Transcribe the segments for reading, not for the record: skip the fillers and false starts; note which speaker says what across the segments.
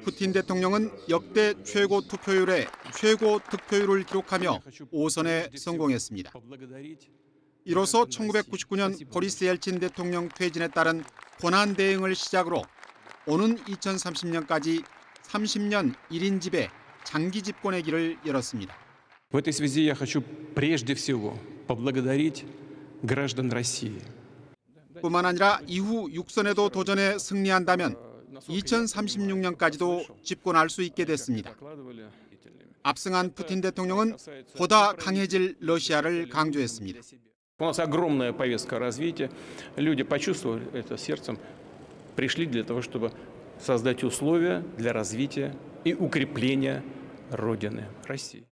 Speaker 1: 푸틴 대통령은 역대 최고 투표율에 최고 득표율을 기록하며 5선에 성공했습니다. 이로써 1999년 보리스 엘친 대통령 퇴진에 따른 권한 대행을 시작으로 오는 2030년까지 30년 1인 지배 장기 집권의 길을 열었습니다.
Speaker 2: В этой связи я хочу прежде всего поблагодарить граждан России.
Speaker 1: 뿐만 아니라 이후 6선에도 도전해 승리한다면 2036년까지도 집권할 수 있게 됐습니다. 압승한 푸틴 대통령은 보다 강해질 러시아를 강조했습니다.
Speaker 2: У нас огромная повестка развития. Люди почувствовали это сердцем, пришли для того, чтобы создать условия для развития и укрепления Родины, России.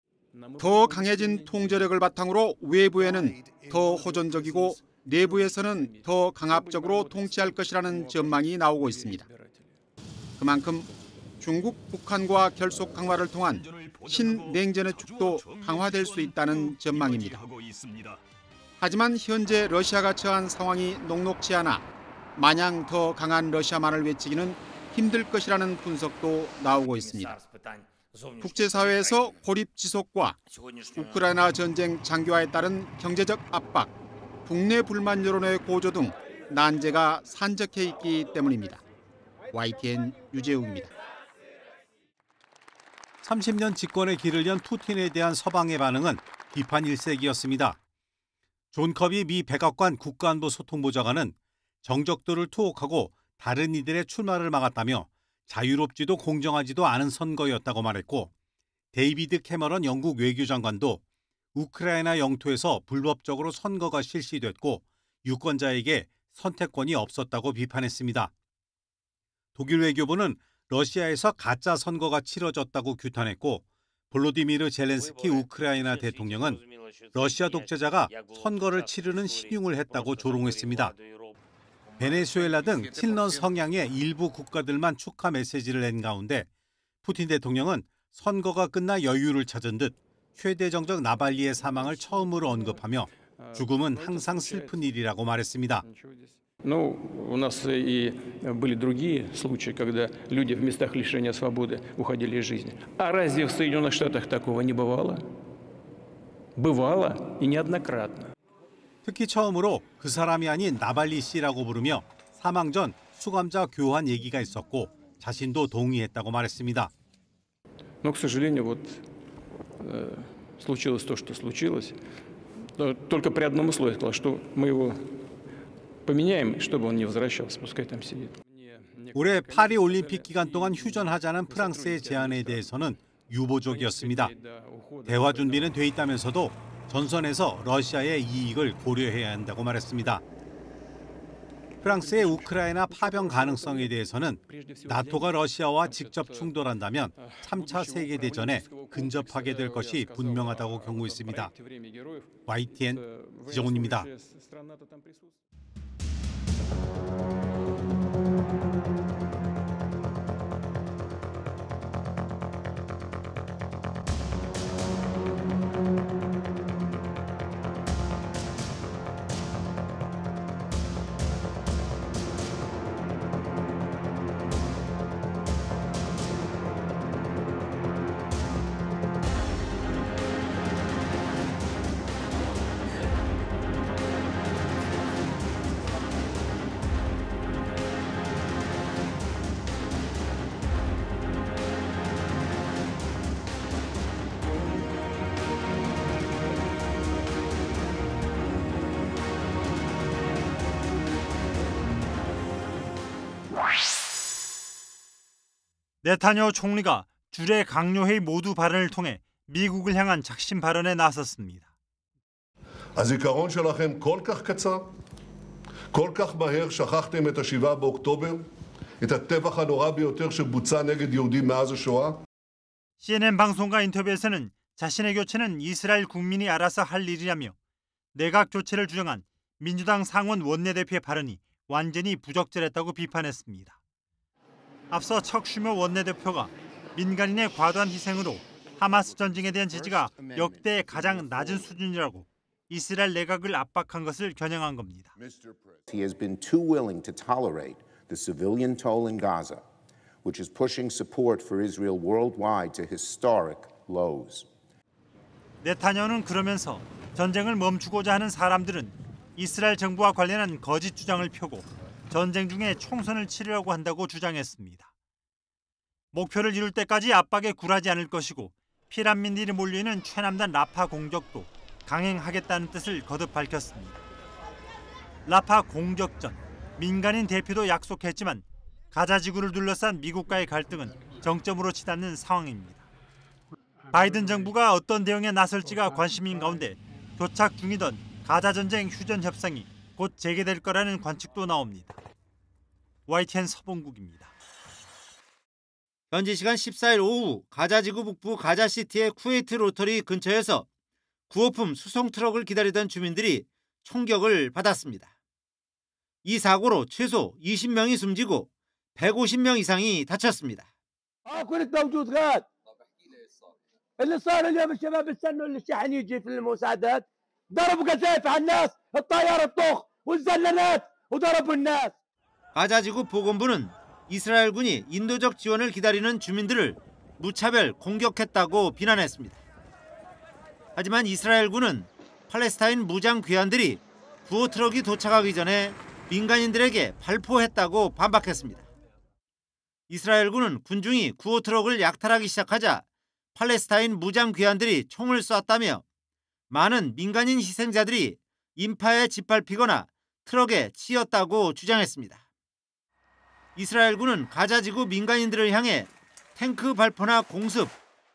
Speaker 1: 더 강해진 통제력을 바탕으로 외부에는 더 호전적이고 내부에서는 더 강압적으로 통치할 것이라는 전망이 나오고 있습니다. 그만큼 중국, 북한과 결속 강화를 통한 신냉전의 축도 강화될 수 있다는 전망입니다. 하지만 현재 러시아가 처한 상황이 녹록치 않아 마냥 더 강한 러시아만을 외치기는 힘들 것이라는 분석도 나오고 있습니다. 국제사회에서 고립 지속과 우크라이나 전쟁 장기화에 따른 경제적 압박, 국내 불만 여론의 고조 등 난제가 산적해 있기 때문입니다. YTN 유재욱입니다.
Speaker 3: 30년 집권의 길을 연 푸틴에 대한 서방의 반응은 비판 일색이었습니다. 존 커비 미 백악관 국가안보 소통보좌관은 정적들을 투옥하고 다른 이들의 출마를 막았다며 자유롭지도 공정하지도 않은 선거였다고 말했고, 데이비드 캐머런 영국 외교장관도 우크라이나 영토에서 불법적으로 선거가 실시됐고 유권자에게 선택권이 없었다고 비판했습니다. 독일 외교부는 러시아에서 가짜 선거가 치러졌다고 규탄했고, 볼로디미르 젤렌스키 우크라이나 대통령은 러시아 독재자가 선거를 치르는 신용을 했다고 조롱했습니다. 베네수엘라 등 친러 성향의 일부 국가들만 축하 메시지를 낸 가운데 푸틴 대통령은 선거가 끝나 여유를 찾은 듯 최대정적 나발리의 사망을 처음으로 언급하며 죽음은 항상 슬픈 일이라고 말했습니다.
Speaker 2: Ну, у нас и были другие случаи, когда люди в местах лишения свободы уходили из жизни. А разве в Соединенных Штатах такого не бывало? Бывало и неоднократно.
Speaker 3: 특히 처음으로 그 사람이 아닌 나발리 씨라고 부르며 사망 전 수감자 교환 얘기가 있었고 자신도 동의했다고 말했습니다.
Speaker 2: Но, к сожалению, вот случилось то, что случилось. Только при одном условии, что мы его поменяем, чтобы он не возвращался, пускай там сидит.
Speaker 3: 올해 파리 올림픽 기간 동안 휴전하자는 프랑스의 제안에 대해서는 유보적이었습니다. 대화 준비는 돼 있다면서도 전선에서 러시아의 이익을 고려해야 한다고 말했습니다. 프랑스의 우크라이나 파병 가능성에 대해서는 나토가 러시아와 직접 충돌한다면 3차 세계대전에 근접하게 될 것이 분명하다고 경고했습니다. YTN 이정훈입니다.
Speaker 4: 네타냐후 총리가 주례 강요회의 모두 발언을 통해 미국을 향한 작심 발언에 나섰습니다.
Speaker 5: הזיכרון שלכם כל כך קצר? כל כך מהר שכחתם את ה-7 באוקטובר? את הטבח הנורא ביותר שבוצע נגד יהודים מאז השואה?
Speaker 4: CNN 방송과 인터뷰에서는 자신의 교체는 이스라엘 국민이 알아서 할 일이라며 내각 교체를 주장한 민주당 상원 원내대표의 발언이 완전히 부적절했다고 비판했습니다. 앞서 척 슈머 원내대표가 민간인의 과도한 희생으로 하마스 전쟁에 대한 지지가 역대 가장 낮은 수준이라고 이스라엘 내각을 압박한 것을 겨냥한 겁니다.
Speaker 6: He has been too willing to tolerate the civilian toll in Gaza which is pushing support for Israel worldwide to historic lows.
Speaker 4: 네타냐후는 그러면서 전쟁을 멈추고자 하는 사람들은 이스라엘 정부와 관련한 거짓 주장을 펴고 전쟁 중에 총선을 치르려고 한다고 주장했습니다. 목표를 이룰 때까지 압박에 굴하지 않을 것이고 피난민들이 몰려있는 최남단 라파 공격도 강행하겠다는 뜻을 거듭 밝혔습니다. 라파 공격전, 민간인 대표도 약속했지만 가자 지구를 둘러싼 미국과의 갈등은 정점으로 치닫는 상황입니다. 바이든 정부가 어떤 대응에 나설지가 관심인 가운데 교착 중이던 가자 전쟁 휴전 협상이 곧 재개될 거라는 관측도 나옵니다. YTN 서봉국입니다.
Speaker 3: 현지 시간 14일 오후 가자지구 북부 가자시티의 쿠웨이트 로터리 근처에서 구호품 수송 트럭을 기다리던 주민들이 총격을 받았습니다. 이 사고로 최소 20명이 숨지고 150명 이상이 다쳤습니다.
Speaker 7: اللي صار اليوم الشباب استنوا الشحن يجي في المساعدات ضربوا قذائف على الناس الطياره الطوخ والزلنات وضربوا الناس.
Speaker 3: 가자지구 보건부는 이스라엘군이 인도적 지원을 기다리는 주민들을 무차별 공격했다고 비난했습니다. 하지만 이스라엘군은 팔레스타인 무장 귀환들이 구호 트럭이 도착하기 전에 민간인들에게 발포했다고 반박했습니다. 이스라엘군은 군중이 구호 트럭을 약탈하기 시작하자 팔레스타인 무장 귀환들이 총을 쐈다며 많은 민간인 희생자들이 인파에 짓밟히거나 트럭에 치였다고 주장했습니다. 이스라엘군은 가자지구 민간인들을 향해 탱크 발포나 공습,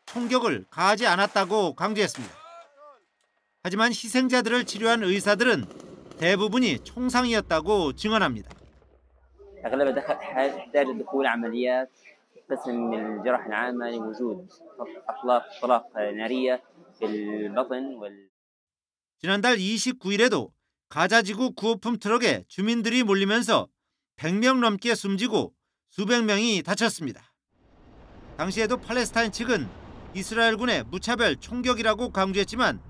Speaker 3: 총격을 가하지 않았다고 강조했습니다. 하지만 희생자들을 치료한 의사들은 대부분이 총상이었다고 증언합니다.
Speaker 8: قسم الجراحة العامة لوجود أطلاق نارية في البطن
Speaker 3: 지난달 29일에도 가자지구 구호품 트럭에 주민들이 몰리면서 100명 넘게 숨지고 수백 명이 다쳤습니다. 당시에도 팔레스타인 측은 이스라엘군의 무차별 총격이라고 강조했지만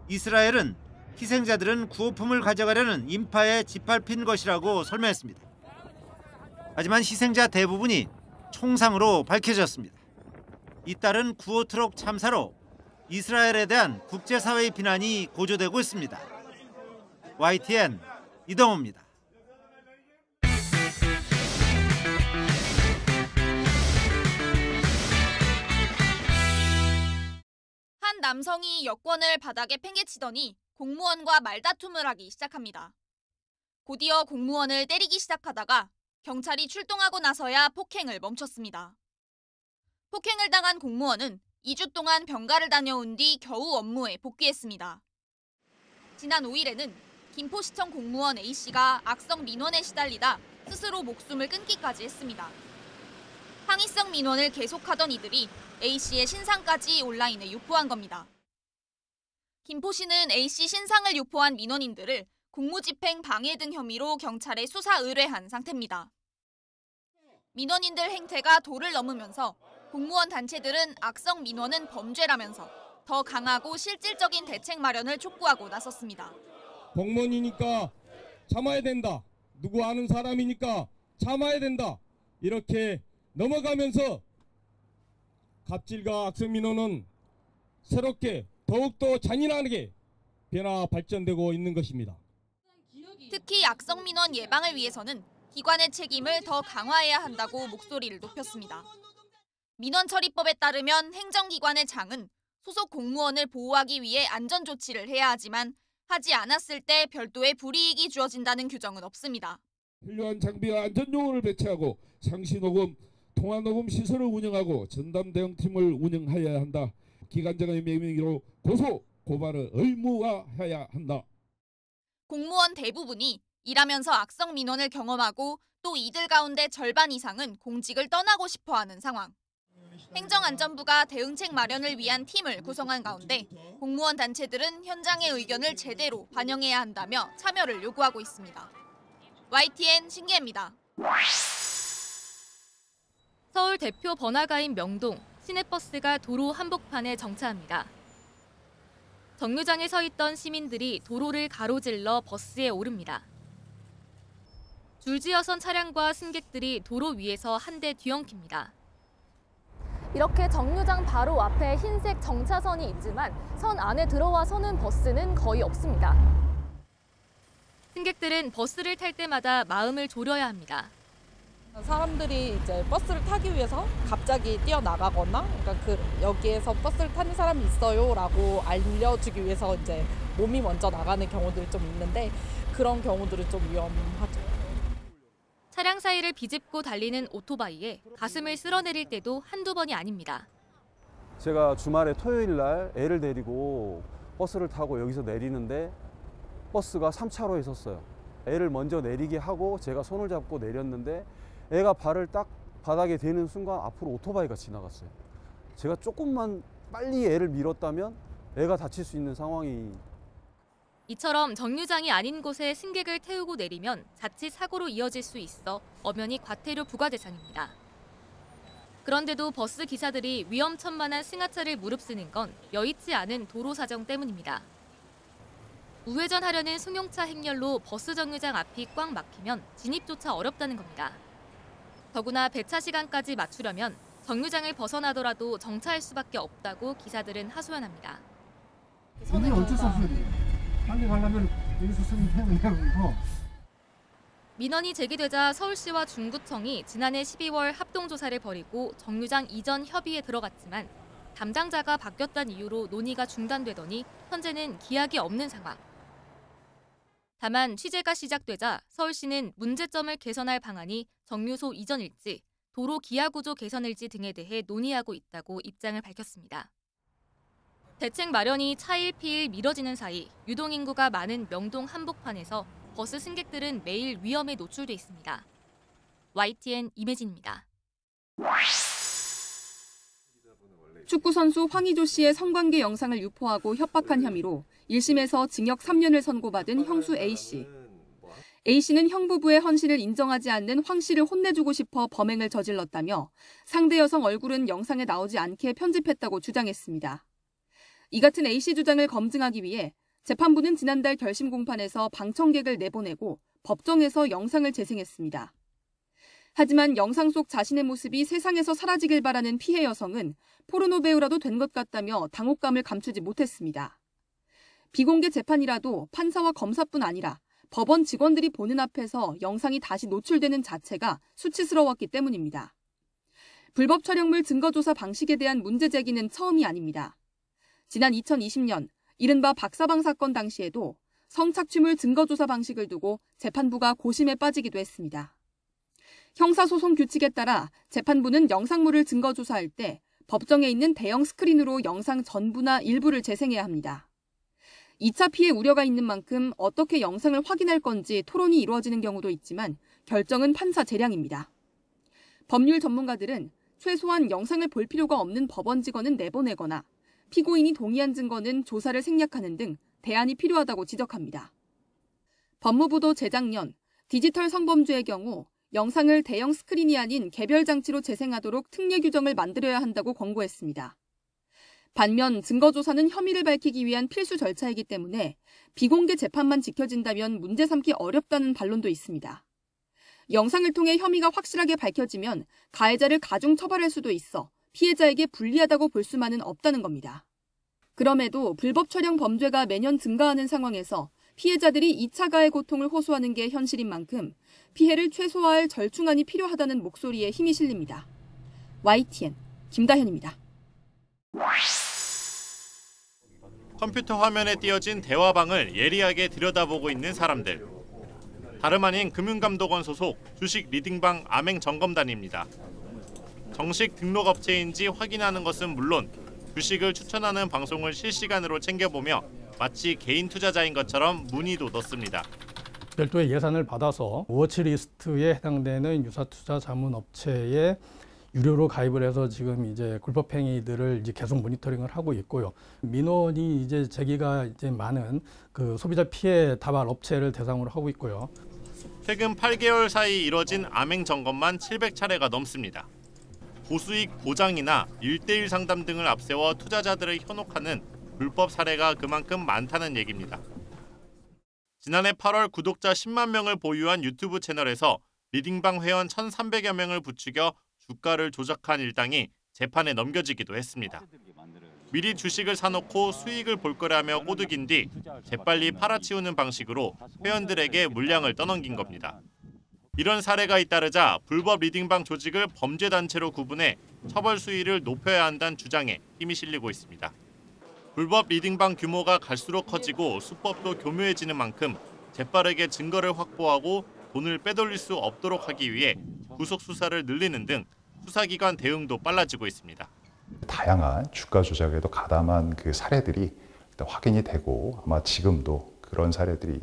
Speaker 3: 이스라엘은 희생자들은 구호품을 가져가려는 인파에 짓밟힌 것이라고 설명했습니다. 하지만 희생자 대부분이 총상으로 밝혀졌습니다. 잇따른 구호 트럭 참사로 이스라엘에 대한 국제사회의 비난이 고조되고 있습니다. YTN 이동호입니다.
Speaker 9: 한 남성이 여권을 바닥에 팽개치더니 공무원과 말다툼을 하기 시작합니다. 곧이어 공무원을 때리기 시작하다가 경찰이 출동하고 나서야 폭행을 멈췄습니다. 폭행을 당한 공무원은 2주 동안 병가를 다녀온 뒤 겨우 업무에 복귀했습니다. 지난 5일에는 김포시청 공무원 A씨가 악성 민원에 시달리다 스스로 목숨을 끊기까지 했습니다. 항의성 민원을 계속하던 이들이 A씨의 신상까지 온라인에 유포한 겁니다. 김포시는 A씨 신상을 유포한 민원인들을 공무집행 방해 등 혐의로 경찰에 수사 의뢰한 상태입니다. 민원인들 행태가 도를 넘으면서 공무원 단체들은 악성 민원은 범죄라면서 더 강하고 실질적인 대책 마련을 촉구하고 나섰습니다.
Speaker 10: 공무원이니까 참아야 된다. 누구 아는 사람이니까 참아야 된다. 이렇게 넘어가면서 갑질과 악성 민원은 새롭게 더욱더 잔인하게 변화 발전되고 있는 것입니다.
Speaker 9: 특히 악성 민원 예방을 위해서는 기관의 책임을 더 강화해야 한다고 목소리를 높였습니다. 민원처리법에 따르면 행정기관의 장은 소속 공무원을 보호하기 위해 안전조치를 해야 하지만 하지 않았을 때 별도의 불이익이 주어진다는 규정은 없습니다.
Speaker 10: 훌륭한 장비와 안전요원을 배치하고 상시녹음, 통화녹음 시설을 운영하고 전담 대응팀을 운영해야 한다. 기관장의 명령으로 고소, 고발을 의무화해야 한다. 공무원
Speaker 9: 대부분이 일하면서 악성 민원을 경험하고 또 이들 가운데 절반 이상은 공직을 떠나고 싶어하는 상황. 행정안전부가 대응책 마련을 위한 팀을 구성한 가운데 공무원 단체들은 현장의 의견을 제대로 반영해야 한다며 참여를 요구하고 있습니다. YTN 신기혜입니다.
Speaker 11: 서울 대표 번화가인 명동, 시내버스가 도로 한복판에 정차합니다. 정류장에 서 있던 시민들이 도로를 가로질러 버스에 오릅니다. 줄지어선 차량과 승객들이 도로 위에서 한데 뒤엉킵니다.
Speaker 12: 이렇게 정류장 바로 앞에 흰색 정차선이 있지만 선 안에 들어와 서는 버스는 거의 없습니다.
Speaker 11: 승객들은 버스를 탈 때마다 마음을 졸여야 합니다.
Speaker 13: 사람들이 이제 버스를 타기 위해서 갑자기 뛰어나가거나 그러니까 여기에서 버스를 타는 사람이 있어요라고 알려주기 위해서 이제 몸이 먼저 나가는 경우들이 좀 있는데 그런 경우들은 좀 위험하죠.
Speaker 11: 차량 사이를 비집고 달리는 오토바이에 가슴을 쓸어내릴 때도 한두 번이 아닙니다.
Speaker 14: 제가 주말에 토요일 날 애를 데리고 버스를 타고 여기서 내리는데 버스가 3차로에 섰어요. 애를 먼저 내리게 하고 제가 손을 잡고 내렸는데 애가 발을 딱 바닥에 대는 순간 앞으로 오토바이가 지나갔어요. 제가 조금만 빨리 애를 밀었다면 애가 다칠 수 있는 상황이.
Speaker 11: 이처럼 정류장이 아닌 곳에 승객을 태우고 내리면 자칫 사고로 이어질 수 있어 엄연히 과태료 부과 대상입니다. 그런데도 버스 기사들이 위험천만한 승하차를 무릅쓰는 건 여의치 않은 도로 사정 때문입니다. 우회전하려는 승용차 행렬로 버스 정류장 앞이 꽉 막히면 진입조차 어렵다는 겁니다. 더구나 배차 시간까지 맞추려면 정류장을 벗어나더라도 정차할 수밖에 없다고 기사들은 하소연합니다.
Speaker 15: 이게 어쩔 수 없어요. 빨리 가려면 여기서 쓰면 되는데.
Speaker 11: 민원이 제기되자 서울시와 중구청이 지난해 12월 합동조사를 벌이고 정류장 이전 협의에 들어갔지만 담당자가 바뀌었다는 이유로 논의가 중단되더니 현재는 기약이 없는 상황. 다만 취재가 시작되자 서울시는 문제점을 개선할 방안이 정류소 이전일지, 도로 기하구조 개선일지 등에 대해 논의하고 있다고 입장을 밝혔습니다. 대책 마련이 차일피일 미뤄지는 사이 유동인구가 많은 명동 한복판에서 버스 승객들은 매일 위험에 노출돼 있습니다. YTN 임혜진입니다.
Speaker 16: 축구선수 황의조 씨의 성관계 영상을 유포하고 협박한 혐의로 1심에서 징역 3년을 선고받은 형수 A씨. A씨는 형부부의 헌신을 인정하지 않는 황 씨를 혼내주고 싶어 범행을 저질렀다며 상대 여성 얼굴은 영상에 나오지 않게 편집했다고 주장했습니다. 이 같은 A씨 주장을 검증하기 위해 재판부는 지난달 결심 공판에서 방청객을 내보내고 법정에서 영상을 재생했습니다. 하지만 영상 속 자신의 모습이 세상에서 사라지길 바라는 피해 여성은 포르노 배우라도 된 것 같다며 당혹감을 감추지 못했습니다. 비공개 재판이라도 판사와 검사뿐 아니라 법원 직원들이 보는 앞에서 영상이 다시 노출되는 자체가 수치스러웠기 때문입니다. 불법 촬영물 증거조사 방식에 대한 문제 제기는 처음이 아닙니다. 지난 2020년 이른바 박사방 사건 당시에도 성착취물 증거조사 방식을 두고 재판부가 고심에 빠지기도 했습니다. 형사소송 규칙에 따라 재판부는 영상물을 증거조사할 때 법정에 있는 대형 스크린으로 영상 전부나 일부를 재생해야 합니다. 2차 피해 우려가 있는 만큼 어떻게 영상을 확인할 건지 토론이 이루어지는 경우도 있지만 결정은 판사 재량입니다. 법률 전문가들은 최소한 영상을 볼 필요가 없는 법원 직원은 내보내거나 피고인이 동의한 증거는 조사를 생략하는 등 대안이 필요하다고 지적합니다. 법무부도 재작년 디지털 성범죄의 경우 영상을 대형 스크린이 아닌 개별 장치로 재생하도록 특례 규정을 만들어야 한다고 권고했습니다. 반면 증거조사는 혐의를 밝히기 위한 필수 절차이기 때문에 비공개 재판만 지켜진다면 문제 삼기 어렵다는 반론도 있습니다. 영상을 통해 혐의가 확실하게 밝혀지면 가해자를 가중 처벌할 수도 있어 피해자에게 불리하다고 볼 수만은 없다는 겁니다. 그럼에도 불법 촬영 범죄가 매년 증가하는 상황에서 피해자들이 2차 가해 고통을 호소하는 게 현실인 만큼 피해를 최소화할 절충안이 필요하다는 목소리에 힘이 실립니다. YTN 김다현입니다.
Speaker 17: 컴퓨터 화면에 띄어진 대화방을 예리하게 들여다보고 있는 사람들. 다름 아닌 금융감독원 소속 주식 리딩방 암행점검단입니다. 정식 등록업체인지 확인하는 것은 물론 주식을 추천하는 방송을 실시간으로 챙겨보며 마치 개인 투자자인 것처럼 문의도 넣습니다.
Speaker 18: 별도의 예산을 받아서 워치리스트에 해당되는 유사투자 자문업체에 유료로 가입을 해서 지금 이제 불법행위들을 이제 계속 모니터링을 하고 있고요. 민원이 이제 제기가 이제 많은 그 소비자 피해 다발 업체를 대상으로 하고 있고요.
Speaker 17: 최근 8개월 사이 이뤄진 암행 점검만 700차례가 넘습니다. 고수익 보장이나 1:1 상담 등을 앞세워 투자자들을 현혹하는 불법 사례가 그만큼 많다는 얘기입니다. 지난해 8월 구독자 10만 명을 보유한 유튜브 채널에서 리딩방 회원 1,300여 명을 부추겨 주가를 조작한 일당이 재판에 넘겨지기도 했습니다. 미리 주식을 사놓고 수익을 볼 거라며 꼬드긴 뒤 재빨리 팔아치우는 방식으로 회원들에게 물량을 떠넘긴 겁니다. 이런 사례가 잇따르자 불법 리딩방 조직을 범죄단체로 구분해 처벌 수위를 높여야 한다는 주장에 힘이 실리고 있습니다. 불법 리딩방 규모가 갈수록 커지고 수법도 교묘해지는 만큼 재빠르게 증거를 확보하고 돈을 빼돌릴 수 없도록 하기 위해 구속 수사를 늘리는 등 수사기관 대응도 빨라지고 있습니다.
Speaker 19: 다양한 주가 조작에도 가담한 그 사례들이 일단 확인이 되고 아마 지금도 그런 사례들이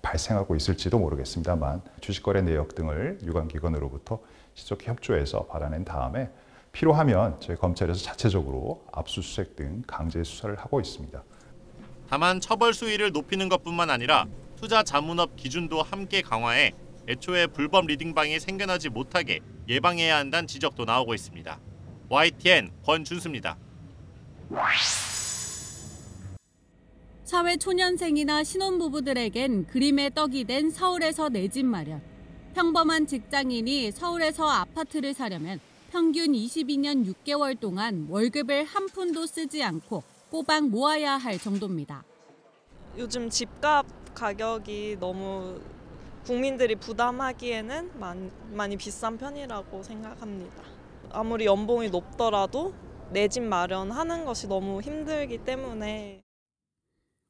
Speaker 19: 발생하고 있을지도 모르겠습니다만 주식거래 내역 등을 유관기관으로부터 신속히 협조해서 받아낸 다음에 필요하면 저희 검찰에서 자체적으로 압수수색 등 강제 수사를 하고 있습니다.
Speaker 17: 다만 처벌 수위를 높이는 것뿐만 아니라 투자 자문업 기준도 함께 강화해 애초에 불법 리딩방이 생겨나지 못하게 예방해야 한다는 지적도 나오고 있습니다. YTN 권준수입니다.
Speaker 20: 사회 초년생이나 신혼부부들에겐 그림의 떡이 된 서울에서 내 집 마련. 평범한 직장인이 서울에서 아파트를 사려면 평균 22년 6개월 동안 월급을 한 푼도 쓰지 않고 꼬박 모아야 할 정도입니다.
Speaker 21: 요즘 집값 가격이 너무 국민들이 부담하기에는 많이 비싼 편이라고 생각합니다. 아무리 연봉이 높더라도 내 집 마련하는 것이 너무 힘들기 때문에.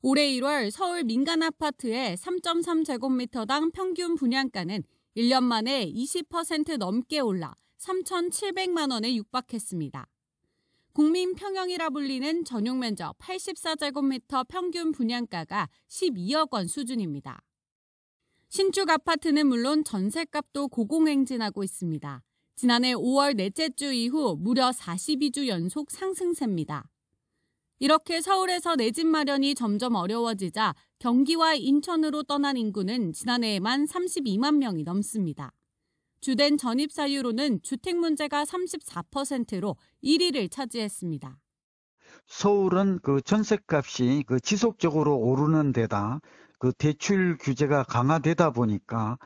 Speaker 20: 올해 1월 서울 민간 아파트의 3.3제곱미터당 평균 분양가는 1년 만에 20% 넘게 올라 3,700만 원에 육박했습니다. 국민평형이라 불리는 전용 면적 84제곱미터 평균 분양가가 12억 원 수준입니다. 신축 아파트는 물론 전셋값도 고공행진하고 있습니다. 지난해 5월 넷째 주 이후 무려 42주 연속 상승세입니다. 이렇게 서울에서 내 집 마련이 점점 어려워지자 경기와 인천으로 떠난 인구는 지난해에만 32만 명이 넘습니다. 주된 전입사유로는 주택 문제가 34%로 1위를 차지했습니다.
Speaker 22: 서울은 그 전셋값이 지속적으로 오르는 데다 그 대출 규제가 강화되다 보니까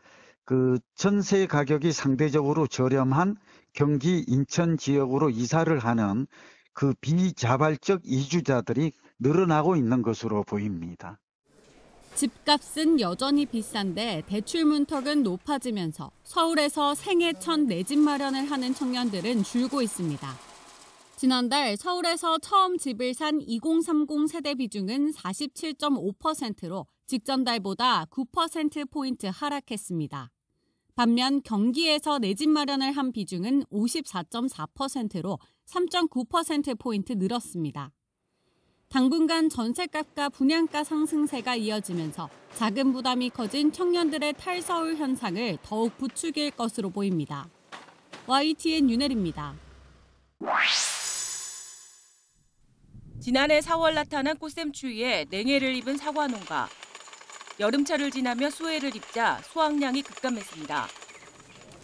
Speaker 22: 그 전세 가격이 상대적으로 저렴한 경기 인천 지역으로 이사를 하는 그 비자발적 이주자들이 늘어나고 있는 것으로 보입니다.
Speaker 20: 집값은 여전히 비싼데 대출 문턱은 높아지면서 서울에서 생애 첫 내 집 마련을 하는 청년들은 줄고 있습니다. 지난달 서울에서 처음 집을 산 2030 세대 비중은 47.5%로 직전달보다 9%포인트 하락했습니다. 반면 경기에서 내 집 마련을 한 비중은 54.4%로 3.9%포인트 늘었습니다. 당분간 전셋값과 분양가 상승세가 이어지면서 자금 부담이 커진 청년들의 탈서울 현상을 더욱 부추길 것으로 보입니다. YTN 윤혜리입니다.
Speaker 23: 지난해 4월 나타난 꽃샘추위에 냉해를 입은 사과 농가. 여름철을 지나며 수해를 입자 수확량이 급감했습니다.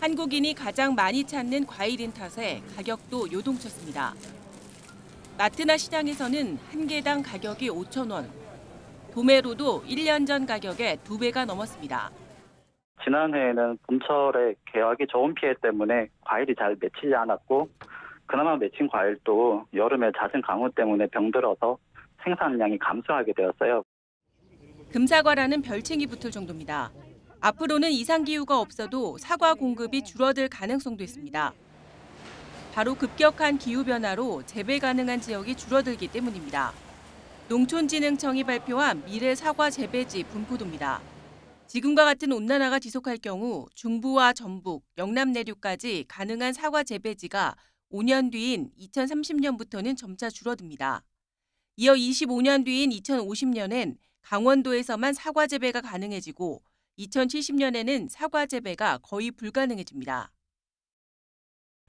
Speaker 23: 한국인이 가장 많이 찾는 과일인 탓에 가격도 요동쳤습니다. 마트나 시장에서는 한 개당 가격이 5,000원, 도매로도 1년 전 가격의 2배가 넘었습니다.
Speaker 24: 지난해에는 봄철에 개화기 저온 피해 때문에 과일이 잘 맺히지 않았고 그나마 맺힌 과일도 여름에 잦은 강우 때문에 병들어서 생산량이 감소하게 되었어요.
Speaker 23: 금사과라는 별칭이 붙을 정도입니다. 앞으로는 이상기후가 없어도 사과 공급이 줄어들 가능성도 있습니다. 바로 급격한 기후변화로 재배 가능한 지역이 줄어들기 때문입니다. 농촌진흥청이 발표한 미래 사과 재배지 분포도입니다. 지금과 같은 온난화가 지속할 경우 중부와 전북, 영남 내륙까지 가능한 사과 재배지가 5년 뒤인 2030년부터는 점차 줄어듭니다. 이어 25년 뒤인 2050년엔 강원도에서만 사과 재배가 가능해지고 2070년에는 사과 재배가 거의 불가능해집니다.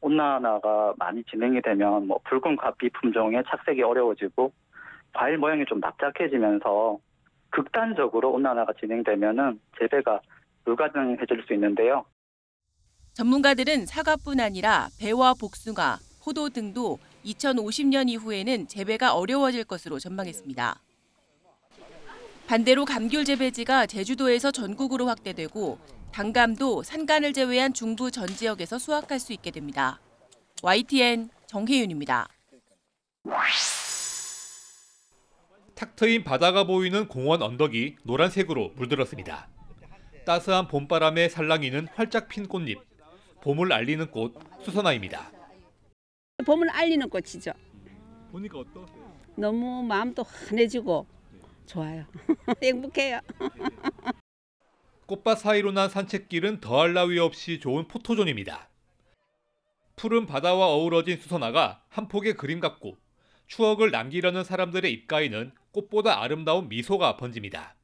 Speaker 24: 온난화가 많이 진행이 되면 붉은 과피 품종의 착색이 어려워지고 과일 모양이 좀 납작해지면서 극단적으로 온난화가 진행되면은 재배가 불가능해질 수 있는데요.
Speaker 23: 전문가들은 사과뿐 아니라 배와 복숭아, 포도 등도 2050년 이후에는 재배가 어려워질 것으로 전망했습니다. 반대로 감귤 재배지가 제주도에서 전국으로 확대되고 단감도 산간을 제외한 중부 전 지역에서 수확할 수 있게 됩니다. YTN 정혜윤입니다.
Speaker 1: 탁 트인 바다가 보이는 공원 언덕이 노란색으로 물들었습니다. 따스한 봄바람에 살랑이는 활짝 핀 꽃잎, 봄을 알리는 꽃 수선화입니다.
Speaker 2: 봄을 알리는 꽃이죠.
Speaker 1: 보니까 어떠세요?
Speaker 2: 너무 마음도 환해지고 좋아요. 행복해요.
Speaker 1: 꽃밭 사이로 난 산책길은 더할 나위 없이 좋은 포토존입니다. 푸른 바다와 어우러진 수선화가 한 폭의 그림 같고 추억을 남기려는 사람들의 입가에는 꽃보다 아름다운 미소가 번집니다.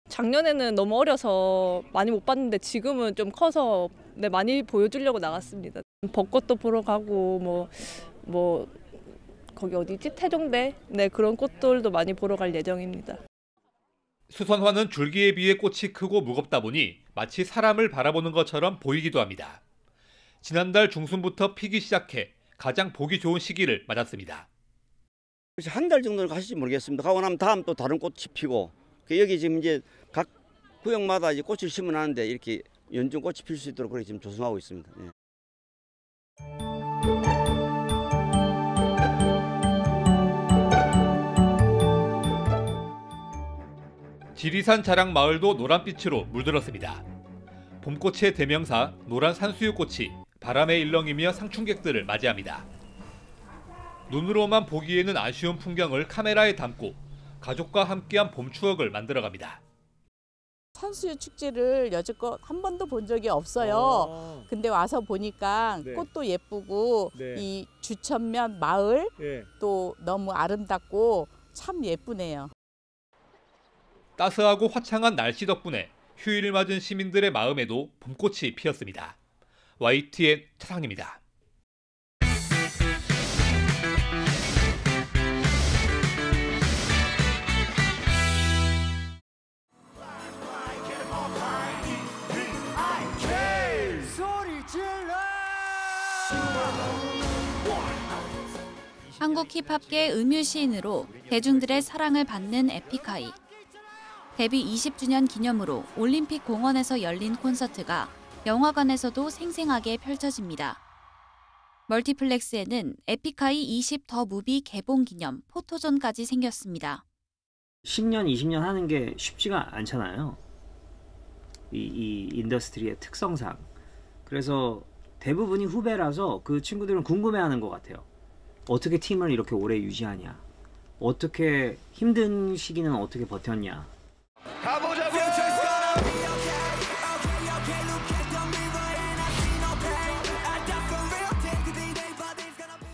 Speaker 5: 작년에는 너무 어려서 많이 못 봤는데 지금은 좀 커서 많이 보여주려고 나갔습니다. 벚꽃도 보러 가고 뭐 거기 어디지? 태종대? 네, 그런 꽃들도 많이 보러 갈 예정입니다.
Speaker 1: 수선화는 줄기에 비해 꽃이 크고 무겁다 보니 마치 사람을 바라보는 것처럼 보이기도 합니다. 지난달 중순부터 피기 시작해 가장 보기 좋은 시기를 맞았습니다.
Speaker 6: 한 달 정도는 가실지 모르겠습니다. 가고 나면 다음 또 다른 꽃이 피고 여기 지금 이제 각 구역마다 이제 꽃을 심어놨는데 이렇게 연중 꽃이 필 수 있도록 그렇게 지금 조성하고 있습니다. 예.
Speaker 1: 지리산 자락 마을도 노란빛으로 물들었습니다. 봄꽃의 대명사 노란 산수유꽃이 바람에 일렁이며 상충객들을 맞이합니다. 눈으로만 보기에는 아쉬운 풍경을 카메라에 담고 가족과 함께한 봄 추억을 만들어갑니다.
Speaker 25: 산수유 축제를 여지껏 한 번도 본 적이 없어요. 근데 와서 보니까
Speaker 26: 네.
Speaker 25: 꽃도 예쁘고
Speaker 26: 네.
Speaker 25: 이 주천면 마을
Speaker 26: 네.
Speaker 25: 또 너무 아름답고 참 예쁘네요.
Speaker 1: 따스하고 화창한 날씨 덕분에 휴일을 맞은 시민들의 마음에도 봄꽃이 피었습니다. YTN 차상입니다.
Speaker 9: 한국 힙합계 음유 시인으로 대중들의 사랑을 받는 에픽하이. 데뷔 20주년 기념으로 올림픽 공원에서 열린 콘서트가 영화관에서도 생생하게 펼쳐집니다. 멀티플렉스에는 에픽하이 20 더 무비 개봉 기념 포토존까지 생겼습니다.
Speaker 27: 10년, 20년 하는 게 쉽지가 않잖아요. 이 인더스트리의 특성상. 그래서 대부분이 후배라서 그 친구들은 궁금해하는 것 같아요. 어떻게 팀을 이렇게 오래 유지하냐? 어떻게 힘든 시기는 어떻게 버텼냐?
Speaker 28: 가보자고!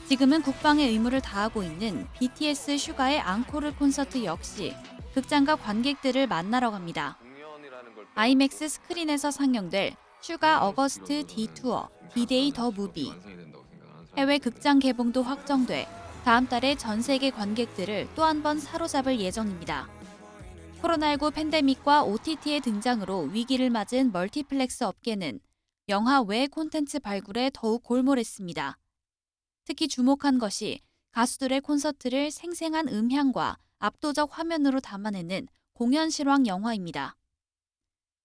Speaker 9: 지금은 국방의 의무를 다하고 있는 BTS 슈가의 앙코르 콘서트 역시 극장과 관객들을 만나러 갑니다. 아이맥스 스크린에서 상영될 슈가 어거스트 D 투어, D-Day 더 무비. 해외 극장 개봉도 확정돼 다음 달에 전 세계 관객들을 또 한 번 사로잡을 예정입니다. 코로나19 팬데믹과 OTT의 등장으로 위기를 맞은 멀티플렉스 업계는 영화 외 콘텐츠 발굴에 더욱 골몰했습니다. 특히 주목한 것이 가수들의 콘서트를 생생한 음향과 압도적 화면으로 담아내는 공연 실황 영화입니다.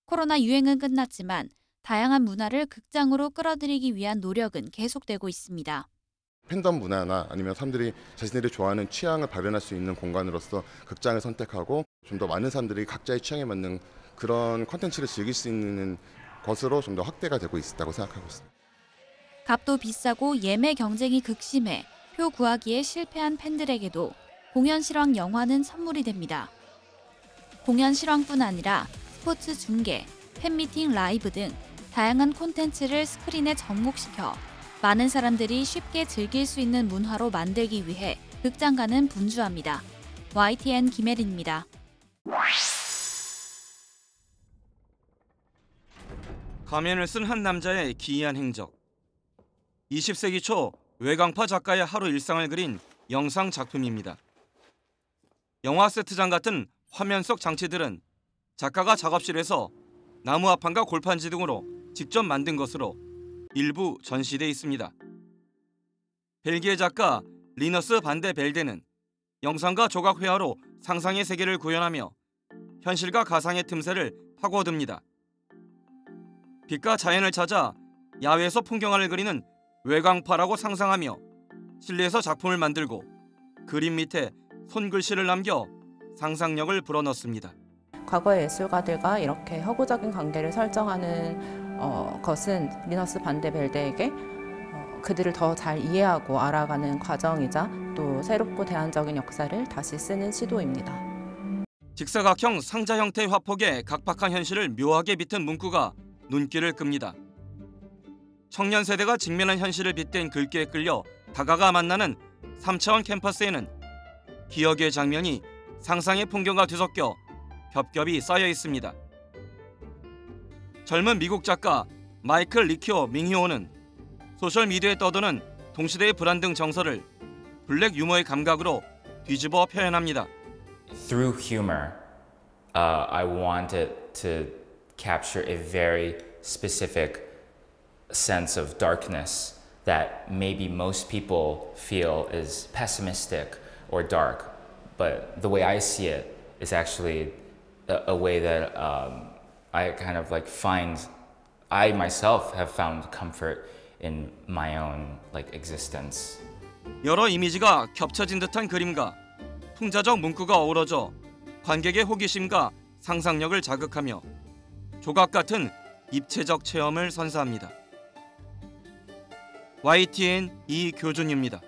Speaker 9: 코로나 유행은 끝났지만 다양한 문화를 극장으로 끌어들이기 위한 노력은 계속되고 있습니다.
Speaker 29: 팬덤 문화나 아니면 사람들이 자신들이 좋아하는 취향을 발현할 수 있는 공간으로서 극장을 선택하고 좀 더 많은 사람들이 각자의 취향에 맞는 그런 콘텐츠를 즐길 수 있는 것으로 좀 더 확대가 되고 있다고 생각하고 있습니다.
Speaker 9: 값도 비싸고 예매 경쟁이 극심해 표 구하기에 실패한 팬들에게도 공연 실황 영화는 선물이 됩니다. 공연 실황뿐 아니라 스포츠 중계, 팬미팅 라이브 등 다양한 콘텐츠를 스크린에 접목시켜 많은 사람들이 쉽게 즐길 수 있는 문화로 만들기 위해 극장가는 분주합니다. YTN 김혜린입니다.
Speaker 30: 가면을 쓴 한 남자의 기이한 행적. 20세기 초 외광파 작가의 하루 일상을 그린 영상 작품입니다. 영화 세트장 같은 화면 속 장치들은 작가가 작업실에서 나무 합판과 골판지 등으로 직접 만든 것으로 일부 전시돼 있습니다. 벨기에 작가 리너스 반데 벨데는 영상과 조각 회화로 상상의 세계를 구현하며 현실과 가상의 틈새를 파고듭니다. 빛과 자연을 찾아 야외에서 풍경화를 그리는 외광파라고 상상하며 실내에서 작품을 만들고 그림 밑에 손글씨를 남겨 상상력을 불어넣습니다.
Speaker 3: 과거의 예술가들과 이렇게 허구적인 관계를 설정하는 것은 리너스 반데 벨데에게 그들을 더 잘 이해하고 알아가는 과정이자 또 새롭고 대안적인 역사를 다시 쓰는 시도입니다.
Speaker 30: 직사각형 상자 형태의 화폭에 각박한 현실을 묘하게 빗은 문구가 눈길을 끕니다. 청년 세대가 직면한 현실을 빗댄 글귀에 끌려 다가가 만나는 3차원 캠퍼스에는 기억의 장면이 상상의 풍경과 뒤섞여 겹겹이 쌓여 있습니다. 젊은 미국 작가 마이클 리키오 밍히오는 소셜미디어에 떠도는 동시대의 불안등 정서를 블랙 유머의 감각으로 뒤집어 표현합니다.
Speaker 4: Through humor, I wanted to capture a very specific sense of darkness that maybe most people feel is pessimistic or dark, but the way I see it is actually a way that I kind of like I myself have found comfort in my own existence.
Speaker 30: 여러 이미지가 겹쳐진 듯한 그림과 풍자적 문구가 어우러져 관객의 호기심과 상상력을 자극하며 조각 같은 입체적 체험을 선사합니다. YTN 이교준입니다.